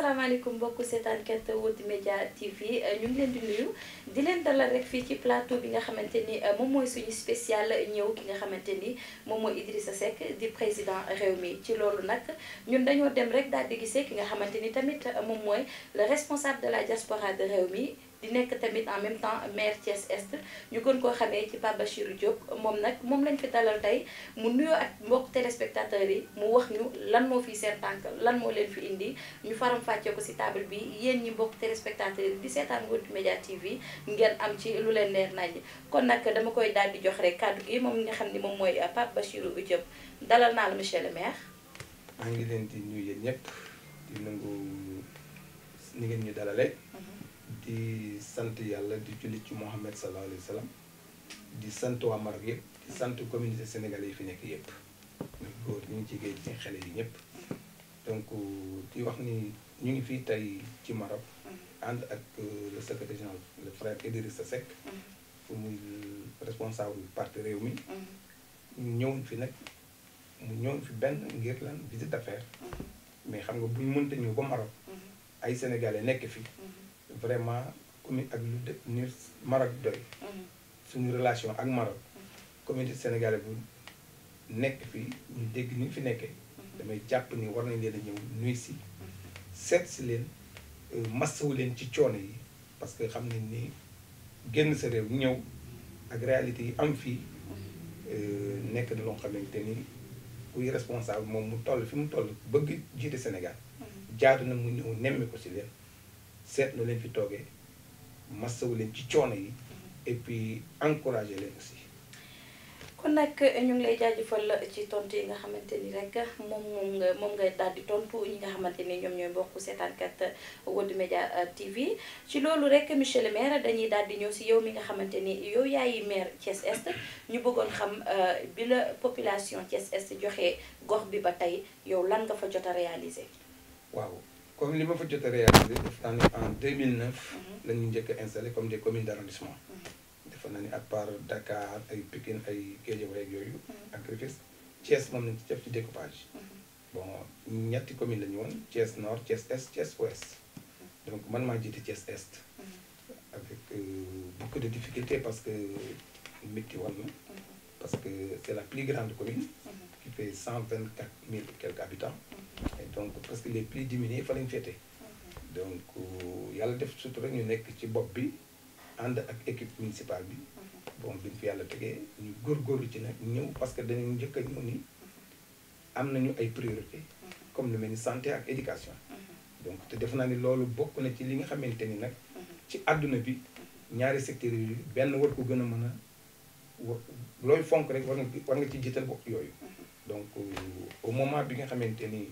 asalaamaaleykum mbokku seetaankat World Media TV ñu ngi leen di nuyu di leen dalal rek fii ci plateau bi nga xamante ni moom mooy suñu spécial ñëw ki nga xamante ni moom mooy Idrissa Seck di président réew mi. ci loolu nag ñun dañoo dem rek daal di gisee ki nga xamante ni tamit moom mooy le responsable de la diaspora de réew mi di nekk tamit en même temps maire Thiès Est ñu gën koo xamee ci Pape Bachirou Diop moom lañ fi dalal tey mu nuyoo ak mbokk téléspectateurs yi mu wax ñu lan moo fi seen tànk lan moo leen fi indi ñu faram fàccee ko ci table bi yéen ñi mbokk téléspectateurs yi di seetaan World Media TV ngeen am ci lu leen leer nañ kon nag dama koy daal di jox rek kàddu gi moom nga xam ni moom mooy Pape Bachirou Diop dalal naa la monsieur le maire. maa ngi leen di nuyu yéen ñëpp di nangu ni ngeen ñu dalalee. di sant yàlla di julli ci Mohamed sallallahu alayhi wa sallam di sant waa Maroc yëpp di sant communauté sénégalais yi fi nekk yëpp muy góor ñu ngi jigéen ñi xale yi ñëpp donc di wax ni ñu ngi fii tey ci Maroc ànd ak le secrétaire général le frère Idrissa Seck fu muy responsable parti réew mi ñu ñëwuñ fi nag mu ñëw fi benn ngir lan visite d'affaires mais xam nga bu ñu mënta ñëw ba Maroc ay sénégalais nekk fi vraiment commune ak lu dëkk ni Maroc doy suñu relation ak Maroc communauté sénégalais bu nekk fii ñu dégg ni fi nekkee damay jàpp ni war nañ leen a ñëw nuy si seet si leen massawu leen ci coono yi parce que xam nañ ni génn sa réew ñëw ak réalité yi am fii nekk na loo xamante ni kuy responsable moom mu toll fi mu toll bëgg jiite Sénégal jaadu na mu ñëw nemmi ko si leen seet na leen fi toogee massawu leen ci coono yi et puis encouragé leen aussi. kon nag ñu ngi lay jaajëfal ci tontu yi nga xamante ni rek moom nga daal di tontu ñi nga xamante ni ñoom ñooy mbokku seetaankat World Media TV ci loolu rek monsieur le maire dañuy daal di ñëw si yow mi nga xamante ni yow yaay maire Thiès Est ñu bëggoon xam bi la population Thiès Est joxe gox bi ba tey yow lan nga fa jot a réaliser. waaw. comme li ma fa jot a réalisé def naa ni en 2009 la ñu njëkk a installé comme des communes d' arrondissement defe naa ni à part Dakar ay Pikine ay Guédiawaye ak yooyu ak Rufisque Thiès moom lañ ci def ci découpage bon ñetti communes la ñu woon Thiès Nord Thiès Est Thiès Ouest donc man maa jiite Thiès Est avec beaucoup de difficultés parce que métti woon na parce que c' est la plus grande commune qui fait 124 000 et quelques habitants et donc parce que les plus diminués fa lañ féete donc yàlla def surtout rek ñu nekk ci bopp bi ànd ak équipe municipale bi bon biñ fi yàlla tegee ñu góorgóorlu ci nag ñëw parce que dañu njëkk a ñëw ni am nañu ay priorité comme lu mel ni santé ak éducation donc te def naa ni loolu bokk na ci li nga xamante ni nag ci àdduna bi ñaari secteurs yi benn war ko gën a mën a looy fonk rek war nga ci jiital bokk yooyu donc au moment bi nga xamante ni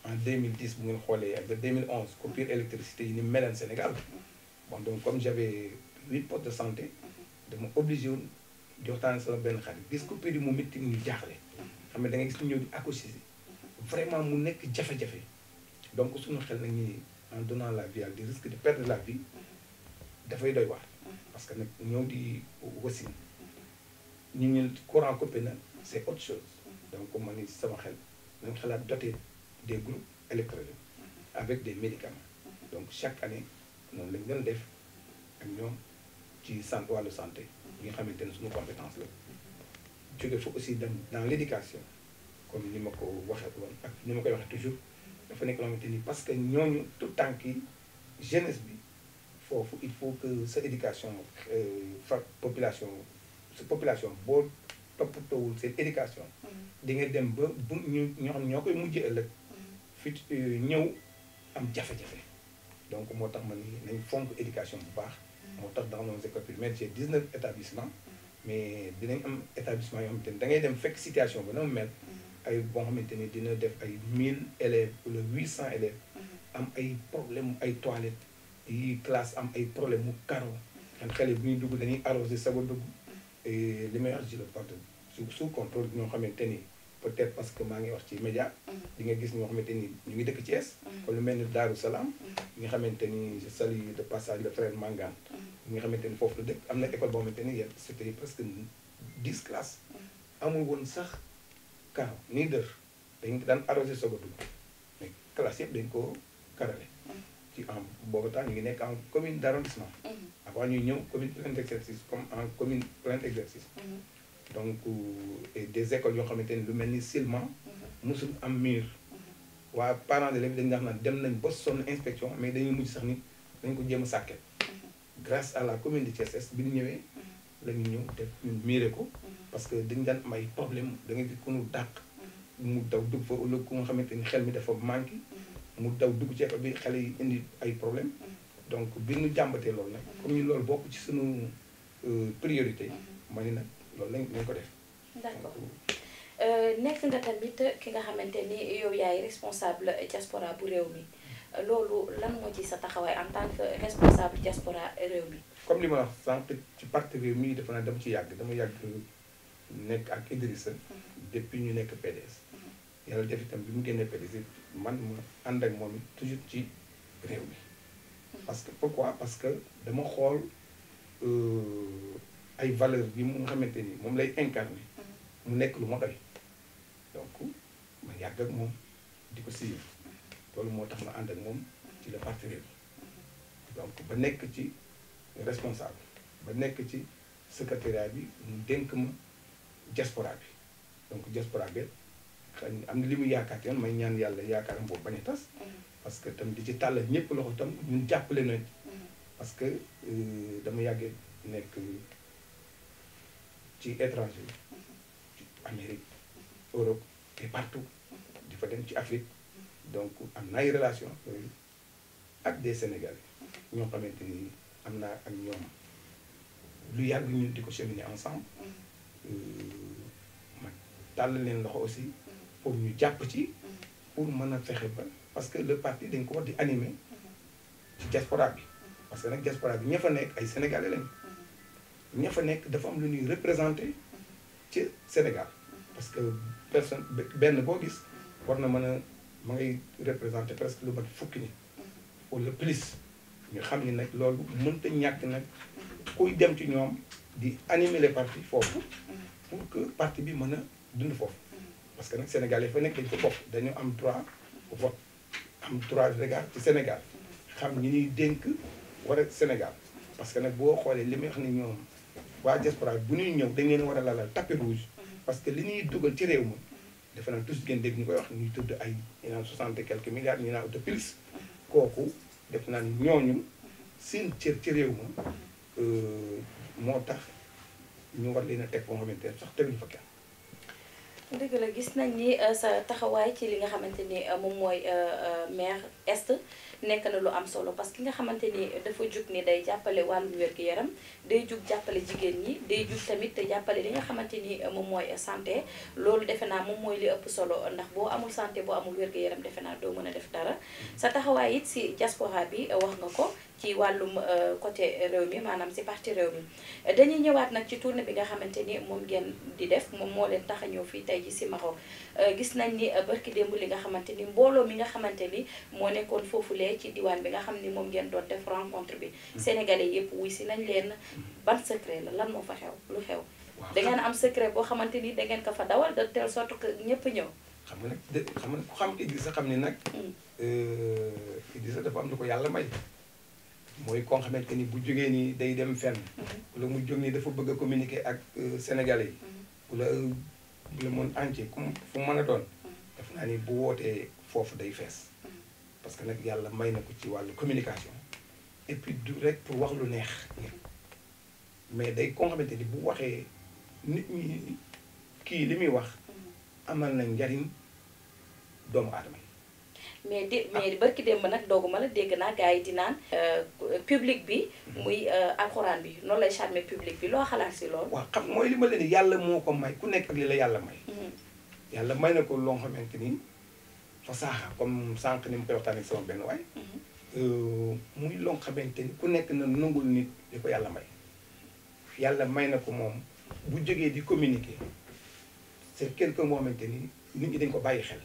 en 2010 bu ngeen xoolee ak ba 2011 coupure électricité yi ni meleen Sénégal bon donc comme j'avais 8 postes de santé dama obligé woon di waxtaan sama benn xarit gis coupure yi mu métti ñu jaaxle xam ne da ngay gis ñu ñëw di accoucher vraiment mu nekk jafe-jafe donc suñu xel nag ñi en donnant la vie ak des risques de perdre la vie dafay doy waar parce que nag ñëw di wasin ñu courant coupé na c'est autre chose donc ma ni sama xel nañ xalaat doter des groupes électrogènes avec des médicaments donc chaque année noonu lañ doon def ak ñoom ci wàllu santé yi nga xamante ne suñu compétence la jóge fa aussi dem dans l'éducation comme ni ma ko waxee woon ak ni ma koy waxee toujours dafa nekk loo xamante ni parce que ñooñu tout temps ki jeunesse bi foofu il faut que sa éducation fa population boo toppatoowul seen éducation di nga dem ba bu ñoo xam ñoo koy mujjee ëllëg fit ñëw am jafe-jafe donc moo tax ma ni nañ fonk éducation bu baax moo tax dans nos écoles primaires j'ai 19 établissements mais dinañ am établissement yoo xamante ni da ngay dem fekk situation ba na mu mel ay boo xamante ni dina def ay 1000 élèves wala 800 élèves am ay problème ay toilettes yi classe am ay problème mu carreau xam xale bu ñuy dugg dañuy arrosé sa ba dugg li may wax je le porte sous contrôle ñoo xamante ni peut-être parce que maa ngi wax ci média di nga gis ñoo xamante ni ñu ngi dëkk Thiès kon lu mel ni Daaru Salaam ñi nga xamante ni je salue de passage le frère Mangane ñi nga xamante ni foofu la dëkk am na école boo xamante ni c'était presque 10 classes amul woon sax carreau nii dër dañ daan arrosé soog a dugg mais classe yëpp dañ ko carrelé ci en Bogota ñu ngi nekk en commune d'arrondissement. avant ñuy ñëw commune plein d'exercice comme en commune plein d'exercice. donc et des écoles yoo xamante ni lu mel ni Silema. musul am mur. waa parents d'élèves dañu naan dem nañ ba sonn inspection mais dañuy mujj sax ni dañ ko jéem a sàkket. grâce à la commune de Thiès Est bi ñu ñëwee. la ñu ñëw def ñu miire ko. parce que dañu daan am ay problème da ngay gis ku ñu dàq. mu daw dugg fa wala ku nga xamante ni xel mi dafa manqué. mu daw dugg ci école bi xale yi indi ay problème donc bi ñu jàmbatee loolu nag comme ñu loolu bokk ci suñu priorité. ma ni nag loolu lañ ko def. d'accord nekk nga tamit ki nga xamante ni yow yaay responsable diaspora bu réew mi loolu lan moo ci sa taxawaay en tant que responsable diaspora réew mi. comme li ma wax sànq ci parti réew mi dafa naa dama ci yàgg dama yàgg nekk ak Idrissa. depuis ñu nekk PDS. yàlla def itam bi mu génnee PDS man ma ànd ak moom toujours ci réew mi. parce que pourquoi parce que dama xool ay valeurs yi mu nga xamante ni moom lay incarné. mu nekk lu ma doy. donc ma yàgg ak moom di ko suivre loolu moo tax ma ànd ak moom ci le parti réew mi donc ba nekk ci responsable ba nekk ci secrétariat bi mu dénk ma diaspora bi donc diaspora bi xëy na am na li mu yaakaar yoon may ñaan yàlla yaakaaram boobu bañ a tas. parce que tam di ci tàllal ñëpp loxo tam ñun jàppale nañ. parce que dama yàggee nekk ci étranger. ci Amérique Europe et partout. di fa dem ci Afrique. donc am na ay relation yooyu ak des Sénégalais. ñoo xamante ni am naa ak ñoom lu yàgg ñun di ko cheminer ensemble. ma tàll leen loxo aussi. pour ñu jàpp ci. pour mën a fexe ba parce que le parti dañ ko war di animer. ci diaspora bi. parce que nag diaspora bi ña fa nekk ay sénégalais lañu. ña fa nekk dafa am lu ñuy représenter ci Sénégal. parce que personne benn boo gis war na mën a ma ngay représenter presque lu mat fukki nit. wala plus ñu xam ni nag loolu mënta ñàkk nag kuy dem ci ñoom di animer les partis foofu. pour que parti bi mën a dund foofu. parce que nag sénégalais fa nekk dañ ko bokk dañu am droit vote am droit de regard ci Sénégal xam ñi ñuy dénk war a Sénégal parce que nag boo xoolee li may wax ni ñoom waa diaspora bu ñuy ñëw dañ leen war a lalal tapis rouge parce que li ñuy dugal ci réew mi defe naa tous ngeen dégg ñu koy wax ñuy tudd ay ñu naan 60 et quelques milliards ñu naan de plus kooku def naa ni ñooñu seen cër ci réew ma moo tax ñu war leen a teg boo xamante ne sax teguñu fa kenn. dëgg la gis nañ ni sa taxawaay ci li nga xamante ni moom mooy maire Est nekk na lu am solo parce que ki nga xamante ni dafa jug ni day jàppale wàllum wér-gu-yaram day jug jàppale jigéen ñi day jug tamit jàppale li nga xamante ni moom mooy santé loolu defe naa moom mooy li ëpp solo ndax boo amul santé boo amul wér-gu-yaram defe naa doo mën a def dara sa taxawaay it si diaspora bi wax nga ko ci wàllum côté réew mi maanaam si parti réew mi dañuy ñëwaat nag ci tournée bi nga xamante ni moom ngeen di def moom moo leen tax a ñëw fii tey ji si Maroc gis nañ ni barki démb li nga xamante ni mbooloo mi nga xamante ni moo nekkoon foofulee ci diwaan bi nga xam ni moom ngeen doon def rencontre bi sénégalais yëpp wuy si nañ leen ban secret la lan moo fa xew lu xew da ngeen am secret boo xamante ni da ngeen ko fa dawal de telle sorte que ñëpp ñëw xam nga nag xam nga ku xam Idrissa xam ni nag Idrissa dafa am lu ko yàlla may mooy koo xamante ni bu jógee nii day dem fenn wala mu jóg nii dafa bëgg a communiquer ak sénégalais yi wala le monde entier comme fu mu mën a doon def naa ni bu wootee foofu day fees parce que nag yàlla may na ko ci wàllu communication et puis du rek pour wax lu neex mais day koo xamante ni bu waxee nit ñi kii li muy wax amal na njariñ doomu aadama yi mais barki démb nag dooguma la dégg naa gars yi di naan public bi muy alxuraan bi noonu lay charmer public bi loo xalaat si loolu waaw xam mooy li ma leen di yàlla moo ko may ku nekk ak li la yàlla may yàlla may na ko loo xamante ni fasaaxa comme sànq ni mu koy waxtaan ak sama benn waay muy loo xamante ni ku nekk na nangul nit di ko yàlla may yàlla may na ko moom bu jógee di communiquer c'est quelqu'un moo xamante ni nit ñi dañ ko bàyyi xel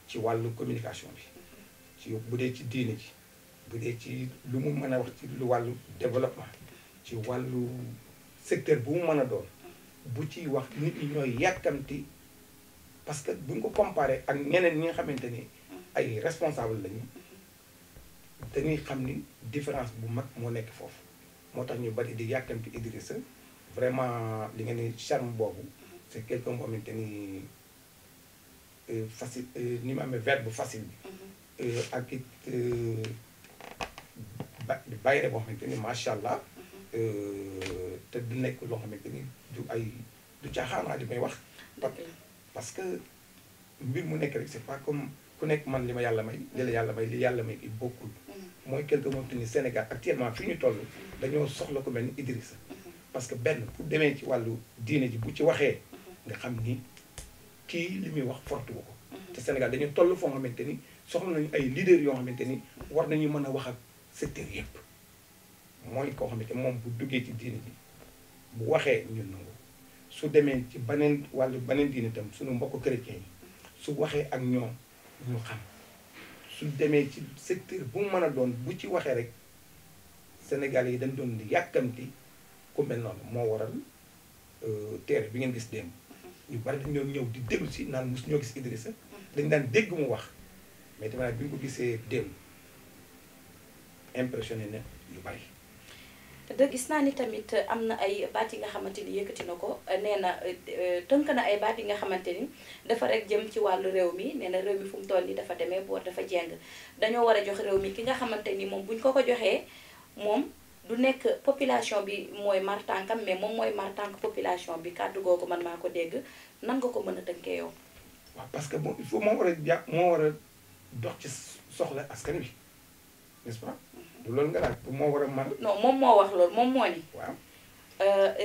ci wàllu communication bi ci bu dee ci diine ji bu dee ci lu mu mën a wax ci lu wàllu développement ci wàllu secteur bu mu mën a doon bu ciy wax nit ñi ñooy yàkkamti parce que buñ ko comparé ak ñeneen ñi nga xamante ni ay responsable lañu dañuy xam ni différence bu mag moo nekk foofu moo tax ñu bari di yàkkamti Idrissa vraiment li nga ni charme boobu c'est quelqu'un boo xamante ni facile ni mu amee verbe facile bi ak it bayre boo xamante ni macha allah te du nekk loo xamante ni du ay du caaxaanaa li may wax parce que mbir mu nekk rek c'est pas comme ku nekk man li ma yàlla may li la yàlla may li yàlla may i bokkul mooy quelque moom te ni Sénégal actuellement fi ñu toll dañoo soxla ko mel ni Idrissa parce que benn pour demee ci wàllu diine ji bu ci waxee nga xam ni kii li muy wax fortu ko te Sénégal dañu toll foo xamante ni soxla nañu ay leaders yoo xamante ni war nañu mën a wax ak secteur yëpp mooy koo xamante moom bu duggee ci diine ji bu waxee ñun nangu su demee ci beneen wàllu beneen diine itam suñu mbokk chrétien yi su waxee ak ñoom ñu xam su demee ci secteur bu mu mën a doon bu ci waxee rek Sénégal yi dañ doon yàkkamti ku mel noonu moo waral teere bi ngeen gis démb ñu bari dañ doon ñëw di déglu si naan mos ñoo gis Idrissa dañ daan dégg mu wax mais tamit bi ñu ko gisee démb impressionné na yu bari. da gis naa ni tamit am na ay baat yi nga xamante ni yëkkati na ko nee na tënk na ay baat yi nga xamante ni dafa rek jëm ci wàllu réew mi nee na réew mi fu mu toll nii dafa demee boor dafa jeng dañoo war a jox réew mi ki nga xamante ni moom buñ ko joxee moom du nekk population bi mooy martànkam mais moom mooy martànk population bi kàddu googu man maa ko dégg nan nga ko mën a tënkee yow. waaw parce que bon il faut moo war a dox ci soxla askan wi n'est-ce pas. du loolu nga laaj moo war a mën. non moom moo wax loolu moom moo ni. waaw.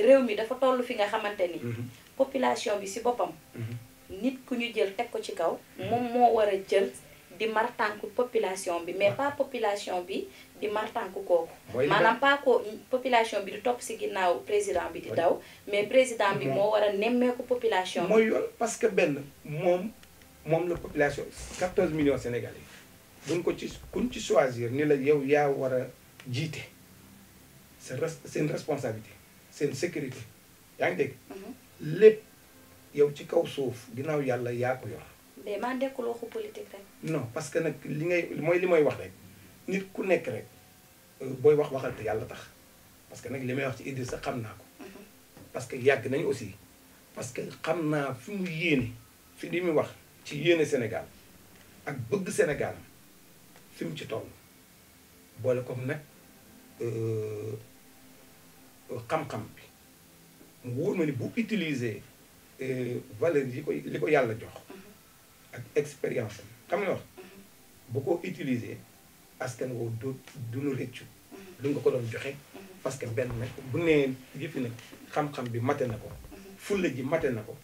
réew mi dafa toll fi nga xamante ni. population bi ci boppam. nit ku ñu jël teg ko ci kaw. moom moo war a jël di martànku population bi mais pas population bi di martànku kooku. maanaam pas ko population bi di topp ci ginnaaw président bi di daw. mais président bi moo war a nemmeeku population bi. mooy yoon parce que benn moom la population 14 millions sénégalais. buñ ko ci kuñ ci choisir ni la yow yaa war a jiite seen responsabilité seen sécurité yaa ngi dégg. lépp yow ci kaw suuf ginnaaw yàlla yaa ko yor. mais maa nekkul waxu politique rek. non parce que nag li may wax rek nit ku nekk rek booy waxal te yàlla tax parce que nag li may wax ci Idrissa xam naa ko. parce que yàgg nañu aussi parce que xam naa fi mu yéene fi li muy wax ci yéene Sénégal ak bëgg Sénégal. fi mu ci toll boole comme nag xam-xam bi mu wóor ma ni bu utiliser valeur yi li ko yàlla jox ak expérience am xam nga wax bu ko utiliser askan woo duñu rëccu lu nga ko doon joxe parce que benn nag bu nee yëfi nag xam-xam bi mate na ko fulla ji mate na ko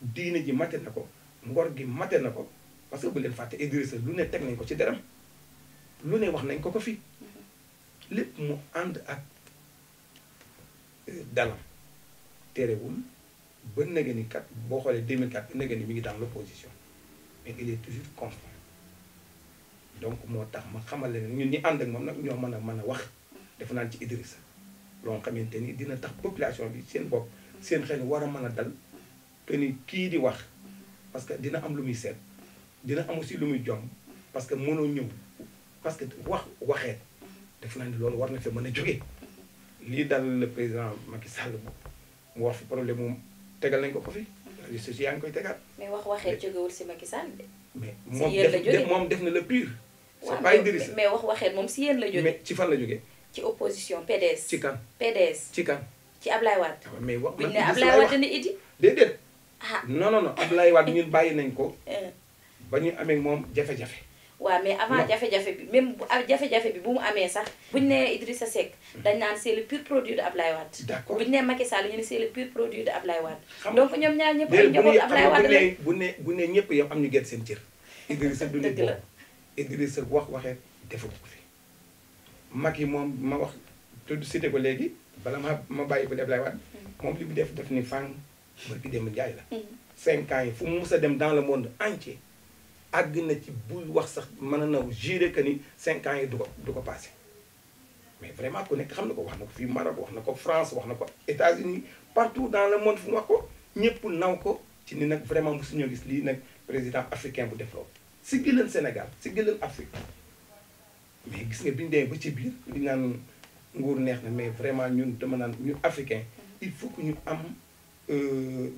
diine ji mate na ko ngor gi mate na ko parce que bu leen fàtte Idrissa lu ne teg nañ ko ci deram lu ne wax nañ ko fi lépp mu ànd ak dalam terewul ba nege ni kat boo xoolee 2004 nege ni mi ngi dans l'opposition mais il est toujours constant donc moo tax ma xamal leen ñun ñi ànd ak moom nag ñoo mën a wax def naan ci Idrissa loo xamante ni dina tax population bi seen bopp seen xel war a mën a dal que ni kii di wax parce que dina am lu muy seet dina am aussi lu muy jom parce que mënoo ñëw parce que waxeet def naa ni loolu war na fi mën a jógee lii dal le président Macky Sall mu wax fi problème mu tegal nañ ko fi réseaux sociaux yaa ngi koy tegaat. mais waxeet jógewul si Macky Sall de. mais moom def na le pire. c'est pas Idrissa mais waxeet moom si yéen la jógee. mais ci fan la jógee. ci opposition PDS. ci kan PDS. ci kan. ci Ablaye Wade. mais wax buñ ne Ablaye Wade ni Idi. déedéet. ah non Ablaye Wade ñun bàyyi nañ ko. ba ñu amee moom jafe-jafe. waaw mais avant jafe-jafe bi même bu jafe-jafe bi bu mu amee sax buñu nee Idrissa Seck dañ naan c'est le pur produit de Ablaye Wade. d'accord buñu nee Macky Sall ñu ne c'est le pur produit de Ablaye Wade. donc ñoom ñaar ñëpp ay njaboot Ablaye Wade la bu ne ñëpp yow am ñu gën seen cër. Idrissa du nit boobu Idrissa waxee defu ko fi. Macky moom ma wax tudd cité ko léegi bala ma bàyyi ko Ablaye Wade moom li mu def ni fang barki dem Njaay la. 5 ans yi fu mu mus a dem dans le monde entier. àgg na ci buy wax sax mën na juré que ni 5 ans yi du ko passé mais vraiment ku nekk xam na ko wax na ko fii Maroc wax na ko France wax na ko États-Unis partout dans le monde fu mu wax ko ñëpp naw ko ci ni nag vraiment mosuñoo gis lii nag président africain bu def loolu si gëleen Sénégal si gëleen Afrique mais gis nga bi ñu demee ba ci biir li naan nguur neex na mais vraiment ñun dama naan ñun africain il faut que ñu am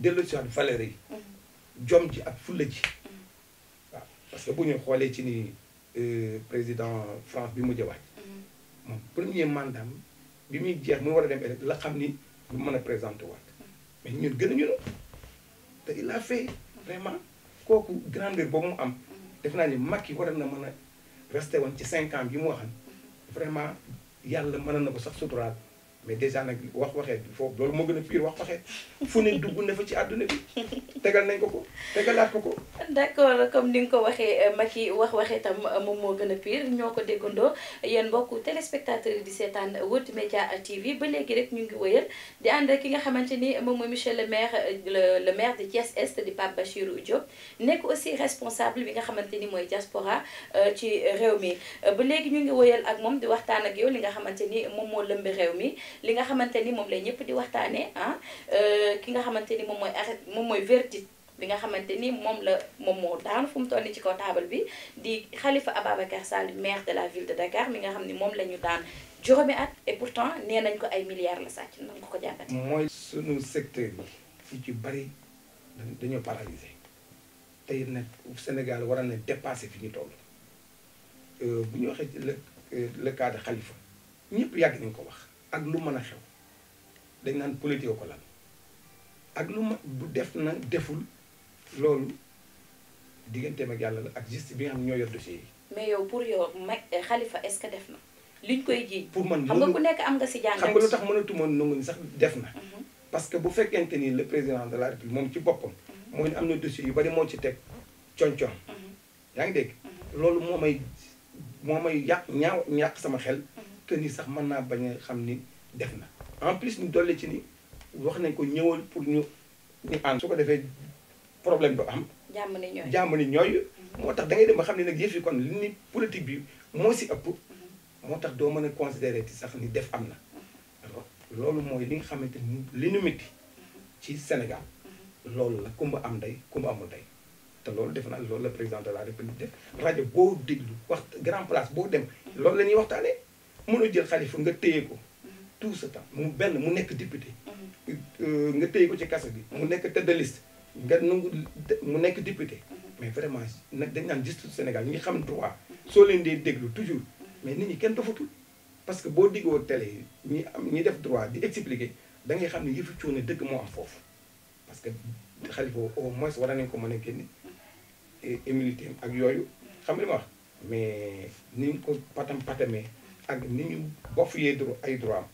delloosiwaat valeur yi jom ji ak fulla ji waaw parce que bu ñu xoolee ci ni président France bi mu jëwaat moom premier mandat bi muy jeex mu war a dem élection la xam ni du mën a présenté waat mais ñun gën a ñu te il a fait vraiment kooku grandeur boobu mu am def naa ni Macky war na mën a resté woon ci 5 ans yi mu waxan vraiment yàlla mën na ko sax suturaal mais déjà nag waxeet foofu loolu moo gën a pire waxeet fu ne dugg na fa ci àdduna bi tegal nañ ko tegalaat ko. d'accord comme ni nga ko waxee Macky waxeetam moom moo gën a pire ñoo ko déggandoo yéen mbokku téléspectateurs yi di seetaan World Media TV ba léegi rek ñu ngi wëyal di ànd ak ki nga xamante ni moom mooy monsieur le maire de Thiès Est di Pape Bachirou Diop nekk aussi responsable bi nga xamante ni mooy diaspora ci réew mi ba léegi ñu ngi wëyal ak moom di waxtaan ak yow li nga xamante ni moom moo lëmbi réew mi. li nga xamante ni moom lay ñëpp di waxtaanee ki nga xamante ni moom mooy verdict bi nga xamante ni moom moo daanu fu mu toll nii ci kaw taabal bi di Khalifa Ababacar Sall maire de la ville de Dakar mi nga xam ni moom la ñu daan juróomi at et pourtant nee nañ ko ay milliards la sàcc nan nga ko jàngatee. mooy sunu secteur yi ci bari dañoo paralysé tey nag Sénégal war na dépassé fi ñu toll bu ñu waxee le cas de Khalifa ñëpp yàgg nañu ko wax. ak lu mën a xew dañ naan politique ko lan ak lu ma bu def na deful loolu digganteem ak yàlla la ak juste bi nga xam ne ñoo yor dossier yi. mais yow pour yow Khalifa est-ce que def na liñ koy ji. pour man xam nga ku nekk am nga si jàngat. xam nga lu tax mënatuma nangu ni sax def na. parce que bu fekkente ni le président de la République moom ci boppam. mooy ne am na dossier yu bari moo ci teg coñ-coñ. yaa ngi dégg. loolu moo may ñàq sama xel. que ni sax mën naa bañ a xam ni def na en plus ñu dolli ci ni wax nañ ko ñëwal pour ñu ànd su ko defee problème du am. jàmm ni ñooy moo tax da ngay dem ba xam ne nag yëf yi kon li ni politique bi moo si ëpp. moo tax doo mën a considérer ci sax ni def am na. loolu mooy li nga xamante ni li ñu métti ci Sénégal. loolu la kumba am ndey kumba amul ndey te loolu def naa loolu la président de la République def rajo boo déglu wax grand place boo dem loolu la ñuy waxtaanee. mënoo jël Khalifa nga téye ko tout ce temps mu nekk député nga téye ko ci kaso bi mu nekk tête de liste nga nangu mu nekk député mais vraiment nag dañ naan justice Sénégal ñi xam droit soo leen dee déglu toujours mais nit ñi kenn dofatul parce que boo diggoo télé yi ñi def droit di expliquer da ngay xam ne yëfu cuune dëgg moo am foofu parce que Khalifa au moins war nañ ko mën a génne immunité ak yooyu xam li ma wax mais ni ñu ko patamee ak ni ñu bofuyee ay droit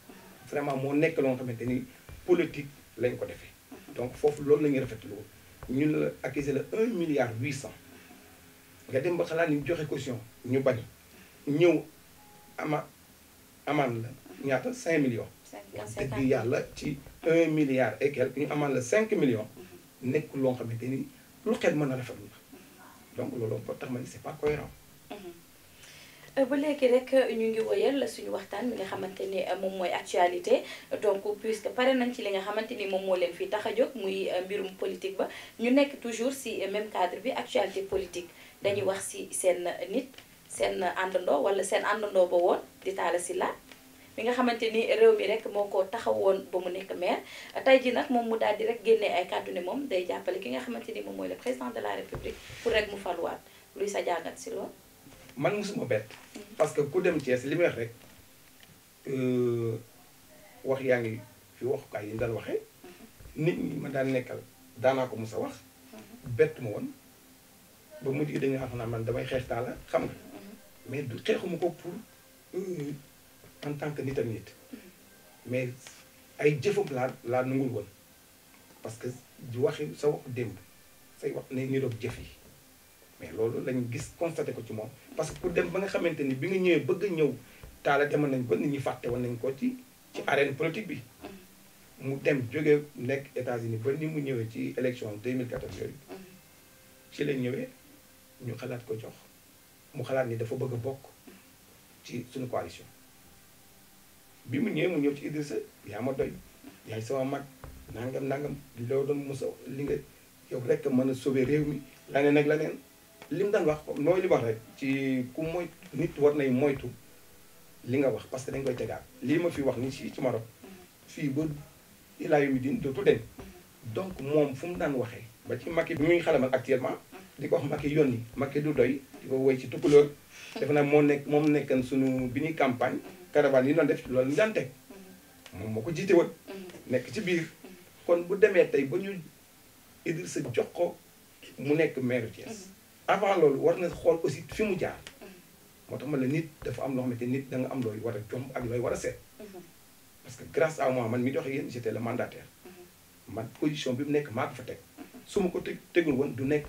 vraiment moo nekk loo xamante ni politique lañ ko defee donc foofu loolu la ñuy rafetlu ñun la accusé la 1,8 milliard nga dem ba xalaat ni joxe caution ñu bañ ñëw amaan la ñaata 5 millions. wax dëgg yàlla ci 1 milliard et quelque ñu amaan la 5 millions nekk loo xamante ni lu xel mën a rafetlu la donc loolu ba tax ma ni c'est pas cohérent. ba léegi rek ñu ngi woyal suñu waxtaan mi nga xamante ni moom mooy actualité donc puisque pare nañ ci li nga xamante ni moom moo leen fi tax a jóg muy mbirum politique ba ñu nekk toujours si même cadre bi actualité politique dañuy wax si seen nit seen àndandoo wala seen àndandoo ba woon di Talla Sylla mi nga xamante ni réew mi rek moo ko taxawoon ba mu nekk maire tey ji nag moom mu daal di rek génnee ay kàddu ne moom day jàppale ki nga xamante ni moom mooy le président de la république pour rek mu faluwaat luy sa jàngat si loolu. man mosuma bett parce que ku dem Thiès li muy wax rek wax yaa ngi fi waxukaay yi ñu daan waxee nit ñi ma daan nekkal daanaa ko mos a wax bett ma woon ba mujj gi dañuy wax naa man damay xeex Talla xam nga mais du xeexuma ko pour en tant que nit ak nit mais ay jëfam laa nangul woon parce que di waxi sa waxu démb say wax ne niroog jëf yi mais loolu lañu gis constaté ko ci moom parce que pour dem ba nga xamante ni bi nga ñëwee bëgg a ñëw Talla demoon nañ ba nit ñi fàtte woon nañ ko ci arène politique bi mu dem jóge nekk États-Unis ba ni mu ñëwee ci élection 2014 yooyu ci lañ ñëwee ñu xalaat ko jox mu xalaat ni dafa bëgg a bokk ci suñu coalition bi mu ñëw ci Idrissa yaa ma doy yaay sama mag nangam loo doon mos a li nga yow rek mën a sauver réew mi laneen ak laneen li mu daan wax mooy li wax rek ci ku moy nit war nay moytu li nga wax parce que dañ koy tegaat lii ma fi wax ni ci Maroc fii ba ilaa yu mi din dootu den donc moom fu mu daan waxee ba ci Macky bi muy xalamal actuellement di ko wax Macky yónni Macky du doy di ko woy ci tukkulóor defe naa moom nekkan suñu bi ñuy campagne caravane yi doon def loolu ñu daan teg moom moo ko jiite woon nekk ci biir kon bu demee tey ba ñu Idrissa jox ko mu nekk maire Thiès avant loolu war na xool aussi fi mu jaar moo tax ma la nit dafa am loo xamante nit da nga am looy war a jomb ak looy war a seet parce que grâce à moi man mi doxe yéen j'étais le mandataire man position bi mu nekk maa ko fa teg su ma ko tegul woon du nekk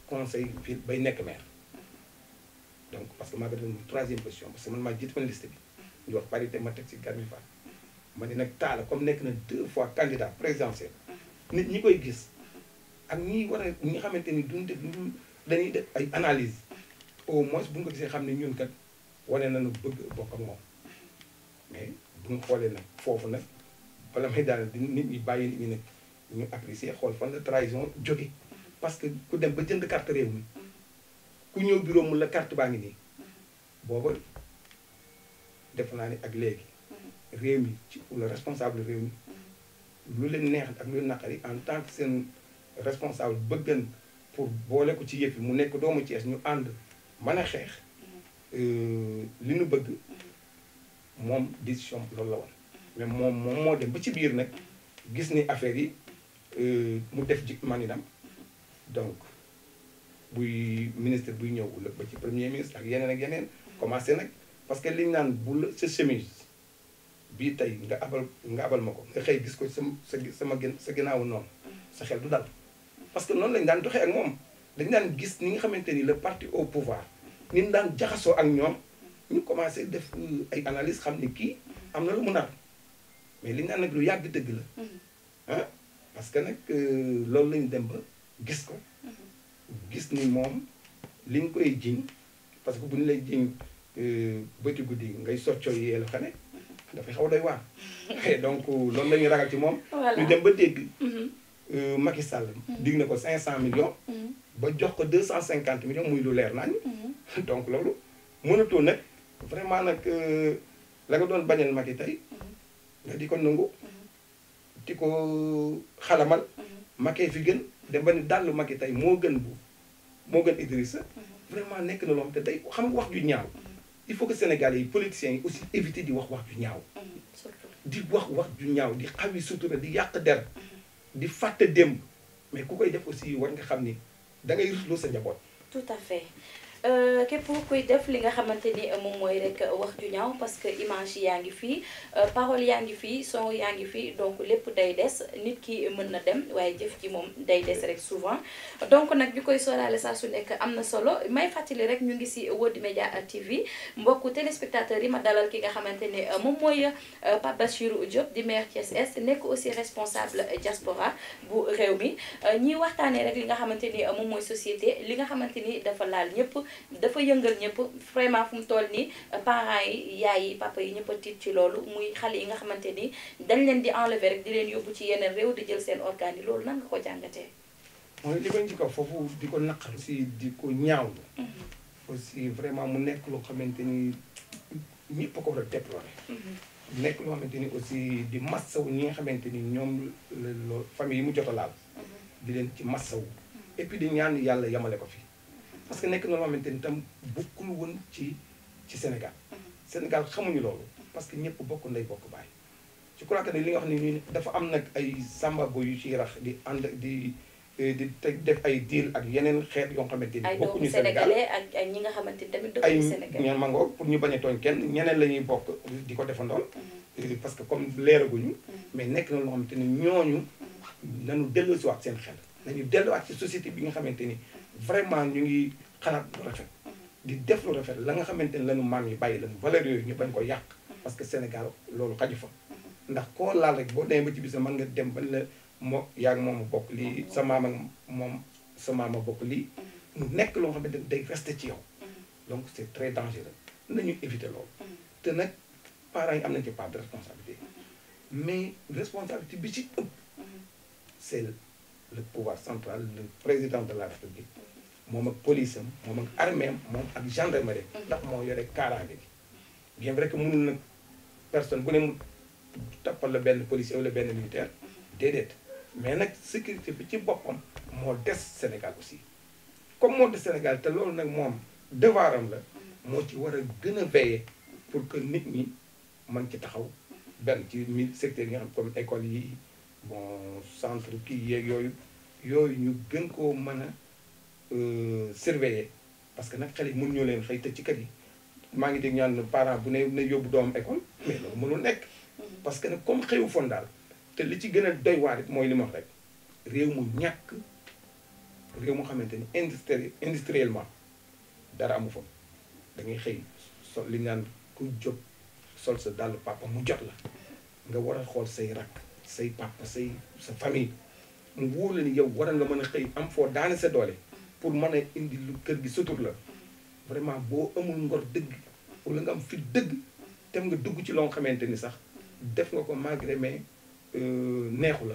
conseil ville bay nekk maire donc parce que maa ko defoon troisième position parce que man maa jiite woon liste bi ñu wax parité ma teg ci Garmi Fall ma ne nag Talla comme nekk na 2 fois candidat présidentiel nit ñi koy gis ak ñi war a ñi xamante ni duñ def dañuy def ay analyse au moins bu ñu ko gisee xam ne ñun kat wane nañu bëgg bokk ak moom mais bu ñu xoolee nag foofu nag bala may daal di nit ñi bàyyi nit ñi nag ñu apprécier xool fan la trahison jóge parce que ku dem ba jënd carte réew mi ku ñëw bureau mu la carte baa ngi nii booba def naa ni ak léegi réew mi ci le responsable réew mi lu leen neex ak lu leen naqari en tant que seen responsable bëggan pour boole ko ci yëf yi mu nekk doomu Thiès ñu ànd mën a xeex li nu bëgg moom décision loolu la woon mais moom moo dem ba ci biir nag gis ni affaire yi mu def ji maninam donc buy ministre buy ñëw la ba ci premier ministre ak yeneen commencé nag parce que liñ naan bu la sa chemise bii tey nga abal ma ko nga xëy gis ko sa ginnaawu noonu sa xel du dal parce que noonu lañ daan doxee ak moom dañ daan gis ni nga xamante ni le parti au pouvoir ni ñu daan jaxasoo ak ñoom ñu commencé def ay analyse xam ni kii am na lu mu nar mais li ñu naan nag lu yàgg dëgg la ah parce que nag loolu lañu dem ba gis ko gis ni moom li ñu koy jiñ parce que bu ñu lay jiñ bëti guddi ngay soccoo yee la xane dafay xaw a doy waar donc loolu la ñuy ragal ci moom ñu dem ba dégg Macky Sall dig na ko 500 millions ba jox ko 250 millions muy lu leer nañ donc loolu mënatoo nag vraiment nag la nga doon bañal Macky tey nga di ko nangu di ko xalamal Macky fi gën dem ba ni dàll Macky tey moo gën Idrissa vraiment nekk na loo xam te day xam nga wax ju ñaaw il faut que Sénégalais yi politiciens yi aussi éviter di wax ju ñaaw di wax ju ñaaw di xawi sutura di yàq der di fàtte démb mais ku koy def aussi war nga xam ni da ngay rusloo sa njaboot. tout à fait képp kuy def li nga xamante ni moom mooy rek wax ju ñaaw parce que image yaa ngi fii parole yaa ngi fii son yaa ngi fii donc lépp day des nit ki mën na dem waaye jëf ji moom day des rek souvent donc nag ñu koy sóoraale saa su nekk am na solo may fàttali rek ñu ngi si World Media TV mbokku téléspectateurs yi ma dalal ki nga xamante ni moom mooy Pape Bachirou Diop di maire Thiès Est nekk aussi responsable diaspora bu réew mi ñiy waxtaanee rek li nga xamante ni moom mooy société li nga xamante ni dafa laal ñëpp dafa yëngal ñëpp vraiment fu mu toll nii parents yi yaay yi papa yi ñëpp a tiit ci loolu muy xale yi nga xamante ni dañ leen di enlever rek di leen yóbbu ci yeneen réew di jël seen organes yi loolu nan nga ko jàngatee. mooy li koy ci kaw foofu di ko naqar aussi di ko ñaawlu. aussi vraiment mu nekk loo xamante ni ñëpp ko war a déplorer. nekk loo xamante ni aussi di massawu ñi nga xamante ni ñoom la famille yi mu jot a laal. di leen ci massawu. et puis di ñaan yàlla yamale ko fi. parce que nekk na loo xamante ni tam bokkul woon ci Sénégal. Sénégal xamuñu loolu parce que ñëpp bokk ndey bokk baay. je crois que li nga wax ni dafa am nag ay sambabo yu ciy rax di ànd di def ay deal ak yeneen xeet yoo xamante ni. bokkuñu Sénégal ak ñi nga xamante ni tamit dëkkuñu Sénégal ay ñoom mangoo pour ñu bañ a tooñ kenn ñeneen la ñuy bokk di ko defandool parce que comme leeraguñu. mais nekk na loo xamante ni ñooñu nañu dellusiwaat seen xel. nañu delluwaat ci société bi nga xamante ni. vraiment ñu ngi xalaat lu rafet di def lu rafet la nga xamante ni lañu maam yi bàyyi lañu valeur yooyu ñu bañ ko yàq parce que Sénégal loolu xaju fa ndax koo laal rek boo demee ba ci bis mën nga dem ba la moo yaag moom a bokk lii sa maam ak moom sa maam a bokk lii mu nekk loo xamante ni day resté ci yow donc c'est très dangereux nañu éviter loolu te nag parents yi am nañ ci part de responsabilité mais responsabilité bi ci ëpp c'est le pouvoir central le président de la République moom ak police am moom ak armée am moom ak gendarmerie ndax moo yore kaaraange gi bien vrai que mënul nag personne bu ne mu tappal la benn policier wala benn militaire déedéet mais nag sécurité bi ci boppam moo des Sénégal aussi comme moo des Sénégal te loolu nag moom devoiram la moo ci war a gën a veiller pour que nit ñi mën ci taxaw benn ci secteur yi nga xam comme école yi bon centre kii yeeg yooyu ñu gën koo mën a surveiller parce que nag xale yi mën ñoo leen xëy te ci kër yi maa ngi dégg ñaan parent bu ne yóbbu doomam école mais loolu mënul nekk parce que nag comme xëyu foon daal te li ci gën a doy waar it mooy li ma wax rek réew mu ñàkk réew mu xamante ni industriellement dara amu fa da ngay xëy sol li naan ku jóg sol sa dàll papa mu jot la nga war a xool say rakk say papa sa famille mu wóor la ni yow war nga mën a xëy am foo daane sa doole pour mën a indi lu kër gi sutur la vraiment boo amul ngor dëgg wala nga am fit dëgg tem nga dugg ci loo xamante ni sax def nga ko malgré mais neexu la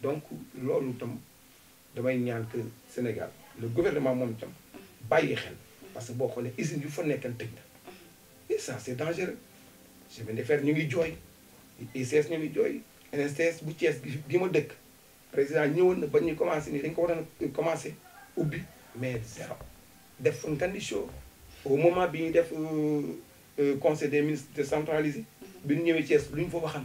donc loolu tam damay ñaan que Sénégal le gouvernement moom tam bàyyi xel parce que boo xoolee usines yu fa nekkan tëj na et ça c'est dangereux chemin de fer ñu ngi jooy ICS ñu ngi jooy NSTS bu Thiès gi ma dëkk président ñëwoon na ba ñuy commencé nii dañ ko war a commencé ubbi mais zéro def fa ngandi show au moment bi ñuy def conseil des ministres décentralisé bi ñu ñëwee Thiès lu ñu fa waxam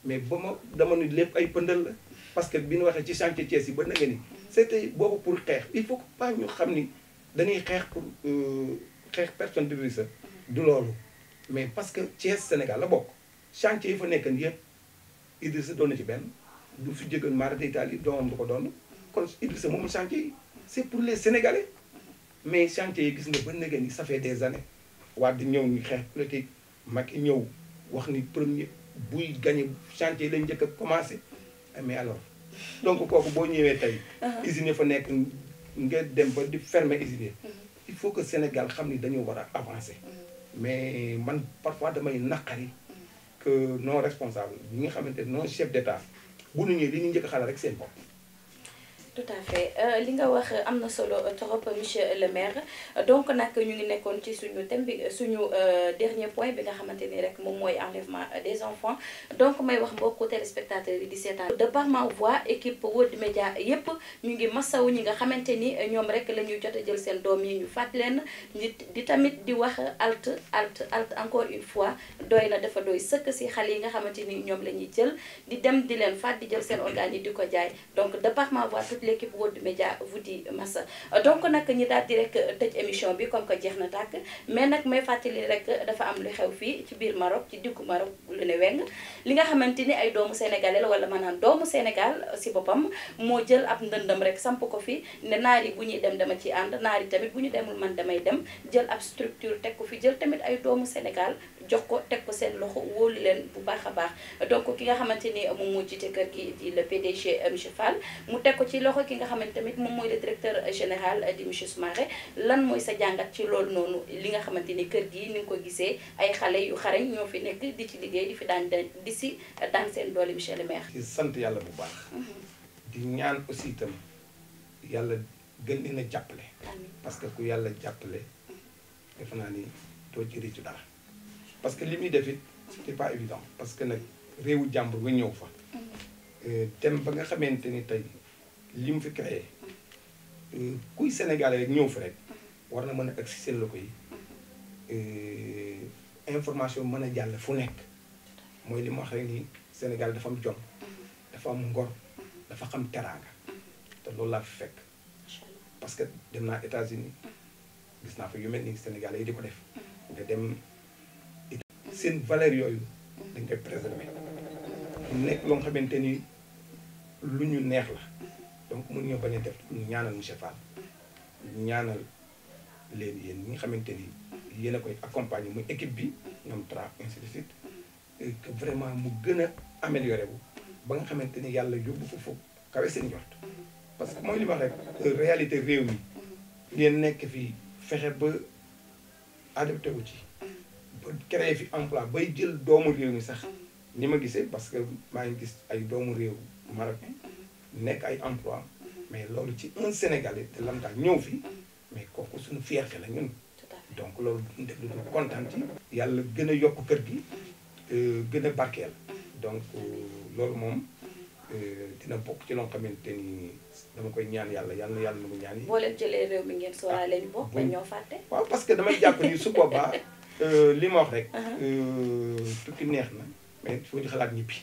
mais ba ma dama ni lépp ay pëndal la parce que bi ñu waxee ci chantier Thiès yi ba na nga ni c'était boobu pour xeex il faut que pas ñu xam ni dañuy xeex pour xeex personne de risque du loolu mais parce que Thiès Sénégal la bokk chantier yi fa nekkan yëpp Idrissa doon na ci benn du fi jógoon mara d'Italie doomam du ko doon kon Idrissa moomul chantier yi c'est pour les Sénégalais mais chantier yi gis nga ba nga ni ça fait des années waa di ñëw ñu xeex politique Macky ñëw wax ni premier buy gagné chantier lañ njëkk a commencé mais alors donc kooku boo ñëwee tey usine fa nekk nga dem ba di fermer usine il faut que Sénégal xam ni dañoo war a avancer mais man parfois damay naqari que non responsable ñi nga xamante ne non chef d'état bu nu ñëwee li ñu njëkk a xalaat rek seen bopp. tout à fait li nga wax am na solo trop monsieur le maire donc nag ñu ngi nekkoon ci suñu thème bi suñu dernier point bi nga xamante ni rek moom mooy enlèvement des enfants donc may wax mbokku téléspectateurs yi di seetaan de par ma voix équipe World Media yépp ñu ngi masawu ñi nga xamante ni ñoom rek la ñuy jot a jël seen doom yi ñu fàtt leen di tamit di wax alt encore une fois doy na dafa doy sëkk si xale yi nga xamante ni ñoom la ñuy jël di dem di leen fàtt di jël seen organes yi di ko jaay donc de par ma voix l'équipe World Media vous dit massa donc nag ñi daal di rek tëj émission bi comme que jeex na tàkk mais nag may fàttali rek dafa am lu xew fii ci biir Maroc ci diggu Maroc lu ne weng li nga xamante ni ay doomu sénégalais la wala maanaam doomu Sénégal si boppam moo jël ab ndëndam rek samp ko fi ne naar yi bu ñuy dem dama ci ànd naar yi tamit bu ñu demul man damay dem jël ab structure teg ko fi jël tamit ay doomu Sénégal jox ko teg ko seen loxo wóolu leen bu baax a baax donc ki nga xamante ni moom moo jiite kër gi di le PDG monsieur Fall mu teg ko ci loxo ki nga xamante tamit moom mooy le directeur général di monsieur Soumaré lan mooy sa jàngat ci loolu noonu li nga xamante ni kër gi ni nga ko gisee ay xale yu xarañ ñoo fi nekk di ci liggéey di fi daan di si daan seen doole monsieur le maire. ci sant yàlla bu baax. di ñaan aussi itam yàlla gën leen a jàppale. parce que ku yàlla jàppale defe naa ni doo ci rëccu dara. parce que li muy def it c'est pas évident parce que nag réewu jàmbur nga ñëw fa. dem ba nga xamante ni tey li mu fi créé kuy Sénégalais rek ñëw fa rek war na mën a agsi seen loxo yi information mën a jàll fu nekk mooy li ma wax rek ni Sénégal dafa am jom dafa am ngor dafa xam teraanga te loolu laa fi fekk parce que dem naa États-Unis gis naa fa yu mel ni Sénégalais yi di ko def nga dem seen valeur yooyu dañ koy préserver nekk loo xamante ni lu ñu neex la donc mun ñoo bañ a def ñu ñaanal monsieur Fall ñaanal leen yéen ñi nga xamante ni yéen a koy accompagner muy équipe bi ñoom tra ainsi de suite que vraiment mu gën a amélioré wu ba nga xamante ni yàlla yóbbu ko foofu kawe seen njort parce que mooy li ma wax rek réalité réew mi ngeen nekk fii fexe ba adapté wu ci ba créer fi emploi bay jël doomu réew mi sax ni ma gisee parce que maa ngi gis ay doomu réew marocain nekk ay emploi mais loolu ci un Sénégalais de lambda ñëw fi mais kooku suñu fierté la ñun donc loolu duñ def lu dul kontaan ci yàlla gën a yokk kër gi gën a barkeel donc loolu moom dina bokk ci loo xamante ni dama koy ñaan yàlla yàlla yàlla na mu ñaan yi boo leen jëlee réew mi ngeen sóoraale ñu bokk ba ñoo fàtte waaw parce que damay jàpp ni su boobaa li ma wax rek tukki neex na mais foo ñu xalaat ñibbi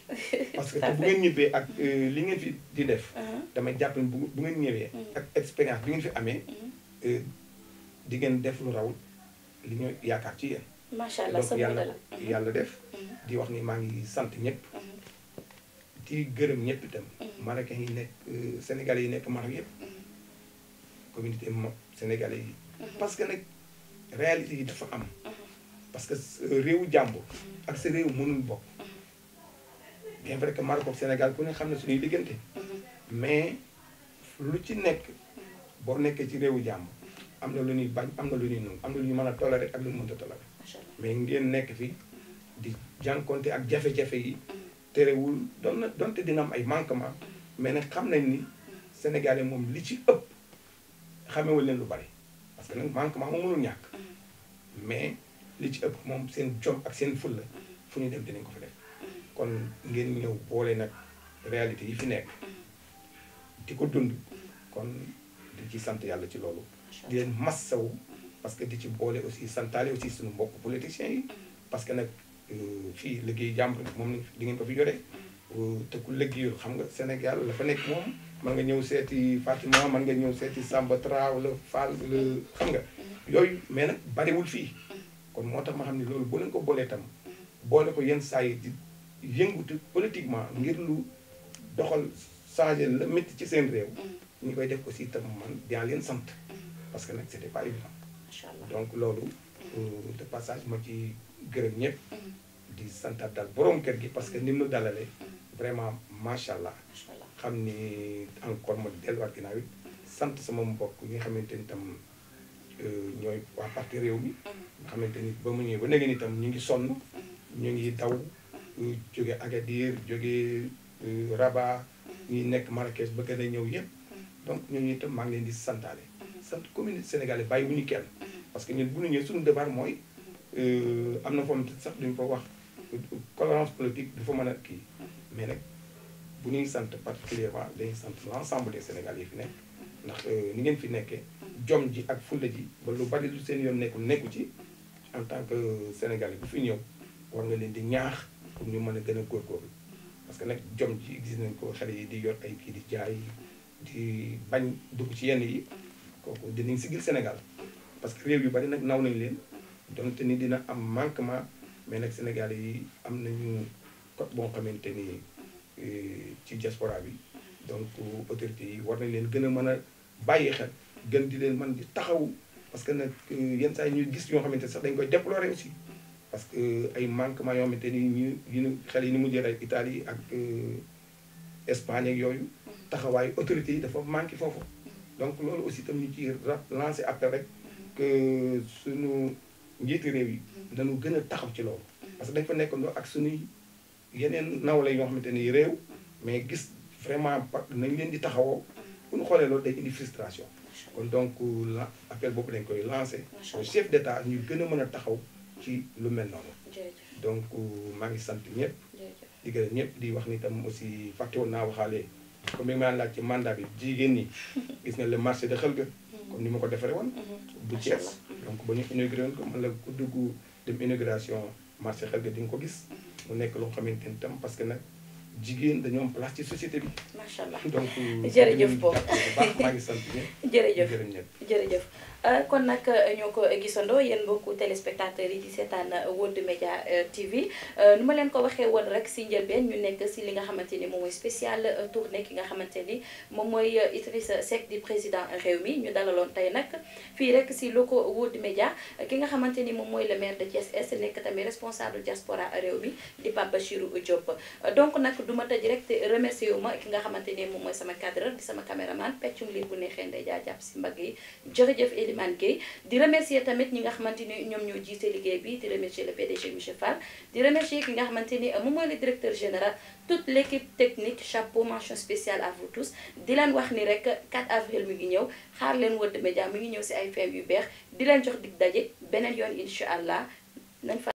parce que te bu ngeen ñibbee ak li ngeen fi di def damay jàpp ni bu ngeen ñëwee ak expérience bi ngeen fi amee di ngeen def lu raw li ñu yaakaar ci yéen macha allah donc yàlla def di wax ni maa ngi sant ñëpp di gërëm ñëpp itam marocains yi nekk sénégalais yi nekk Maroc yëpp communauté sénégalais yi parce que nag réalité yi dafa am parce que réewu jàmbur ak sa réew mënul bokk bien vrai que Maroc ak Sénégal ku ne xam ne suñuy diggante mais lu ci nekk boo nekkee ci réewu jàmbur am na lu ñuy bañ am na lu ñuy nangu am na lu ñu mën a toléré ak lu ñu mënta toléré mais ngeen nekk fi di jànkonte ak jafe-jafe yi terewul donte dina am ay manquement mais nag xam nañ ni Sénégalais moom li ci ëpp xamewul leen lu bari parce que nag manquement moom mënul ñàkk mais li ci ëpp moom seen jom ak seen fulla fu ñu dem dinañ ko fa def kon ngeen ñëw boole nag réalité yi fi nekk di ko dund kon di ci sant yàlla ci loolu di leen massawu parce que di ci boole aussi santaale aussi suñu mbokk politiciens yi parce que nag fii liggéey jàmbur moom di ngeen ko fi yore te ku liggéeyul xam nga Sénégal la fa nekk moom man nga ñëw seeti Fatima man nga ñëw seeti Samba Tra wala Fall wala xam nga yooyu mais nag bariwul fii kon moo tax ma xam ne loolu boo leen ko boolee tam boole ko yenn saa yi di yëngutu politiquement ngir lu doxal changer la métti ci seen réew ñu koy def aussi tam man dinaa leen sant parce que nag c'était pas évident donc loolu de passage ma ci gërëm ñëpp di santaat daal borom kër gi parce que ni mu dalalee vraiment macha allah xam ni encore ma delluwaat ginnaaw it sant sama mbokk yi nga xamante ni tam ñooy waa parti réew mi nga xamante ni ba mu ñëwee ba léegi ni tam ñu ngi sonn ñu ngi daw jóge Agadir jóge Rabat ñuy nekk Marrakech ba gën a ñëw yëpp donc ñooñu itam maa ngi leen di santaale sant communauté sénégalaise bàyyi wu ñu kenn parce que ñun bu ñu ñëwee suñu devoir mooy am na foofu sax duñu ko wax cohérence politique du fa mën a kii mais nag bu ñuy sant particulièrement dañuy sant l'ensemble des Sénégalais yi fi nekk ndax ni ngeen fi nekkee jom ji ak fulla ji ba lu bari lu seen yoon nekku ci en tant que Sénégalais bu fi ñëw war nga leen di ñaax pour ñu mën a gën a góorgóorlu parce que nag jom ji gis nañ ko xale yi di yor ay kii di jaay di bañ dugg ci yenn yi kooku dinañ sigil Sénégal parce que réew yu bari nag naw nañ leen donte ni dina am manquement mais nag Sénégalais yi am nañu code boo xamante ni ci diaspora bi donc autorités yi war nañ leen gën a mën a bàyyi xel gën di leen mën di taxawu parce que nag yenn saa yi ñuy gis yoo xamante sax dañ koy déplorer aussi parce que ay manquement yoo xamante ni ñu xel yi ni mu jël ay Italie ak Espagne ak yooyu taxawaayu autorités yi dafa manqué foofu donc loolu aussi tam ñu ci lancer appel rek que suñu njiiti réew yi dañu gën a taxaw ci loolu parce que dañ fa nekkandoo ak suñuy yeneen nawle yoo xamante ni réew mais gis vraiment nañ leen di taxawoo bu ñu xoolee loolu day indi frustration kon donc la appel boobu dañ koy lancé au chef d'état ñu gën a mën a taxaw ci lu mel noonu donc maa ngi sant ñëpp di gërëm ñëpp di wax ni tam aussi fàtte woon naa waxaale comme ni ma laaj ci mandat bi jigéen ñi gis nga le marché de Xelga comme ni ma ko defaree woon bu Thiès donc ba ñu inauguré woon ko man la ku dugg dem inauguration marché Xelga di nga ko gis mu nekk loo xamante ni tam parce que nag jigéen dañoo am place ci société bi. macha allah donc jërëjëf boobu baax maa ngi sant ñëpp. jërëjëf gërëm ñëpp. jërëjëf kon nag ñoo ko gisandoo yéen mbokku téléspectateurs yi di seetaan World Media TV nu ma leen ko waxee woon rek si njëlbeen ñu nekk si li nga xamante ni moom mooy spécial tournée ki nga xamante ni moom mooy Idrissa Seck di président réew mi ñu dalaloon tey nag fii rek si loko World Media ki nga xamante ni moom mooy le maire de Thiès Est nekk tamit responsable diaspora réew mi di Pape Bachirou Diop donc nag duma tëj rek te remercier wu ma ki nga xamante ni moom mooy sama cadreur di sama caméraman peccum liir bu neexee ndey jaa jàpp si mbagg yi jërëjëf Elimane Gueye di remercier tamit ñi nga xamante ni ñoom ñoo jiite liggéey bi di remercier le PDG monsieur Fall di remercier ki nga xamante ni moom mooy le directeur général toute l'équipe technique chapeau mention spéciale à vous tous di leen wax ni rek 4 avril mi ngi ñëw xaar leen World Media mi ngi ñëw si ay feem yu beex di leen jox dig daje beneen yoon incha allah nañ fa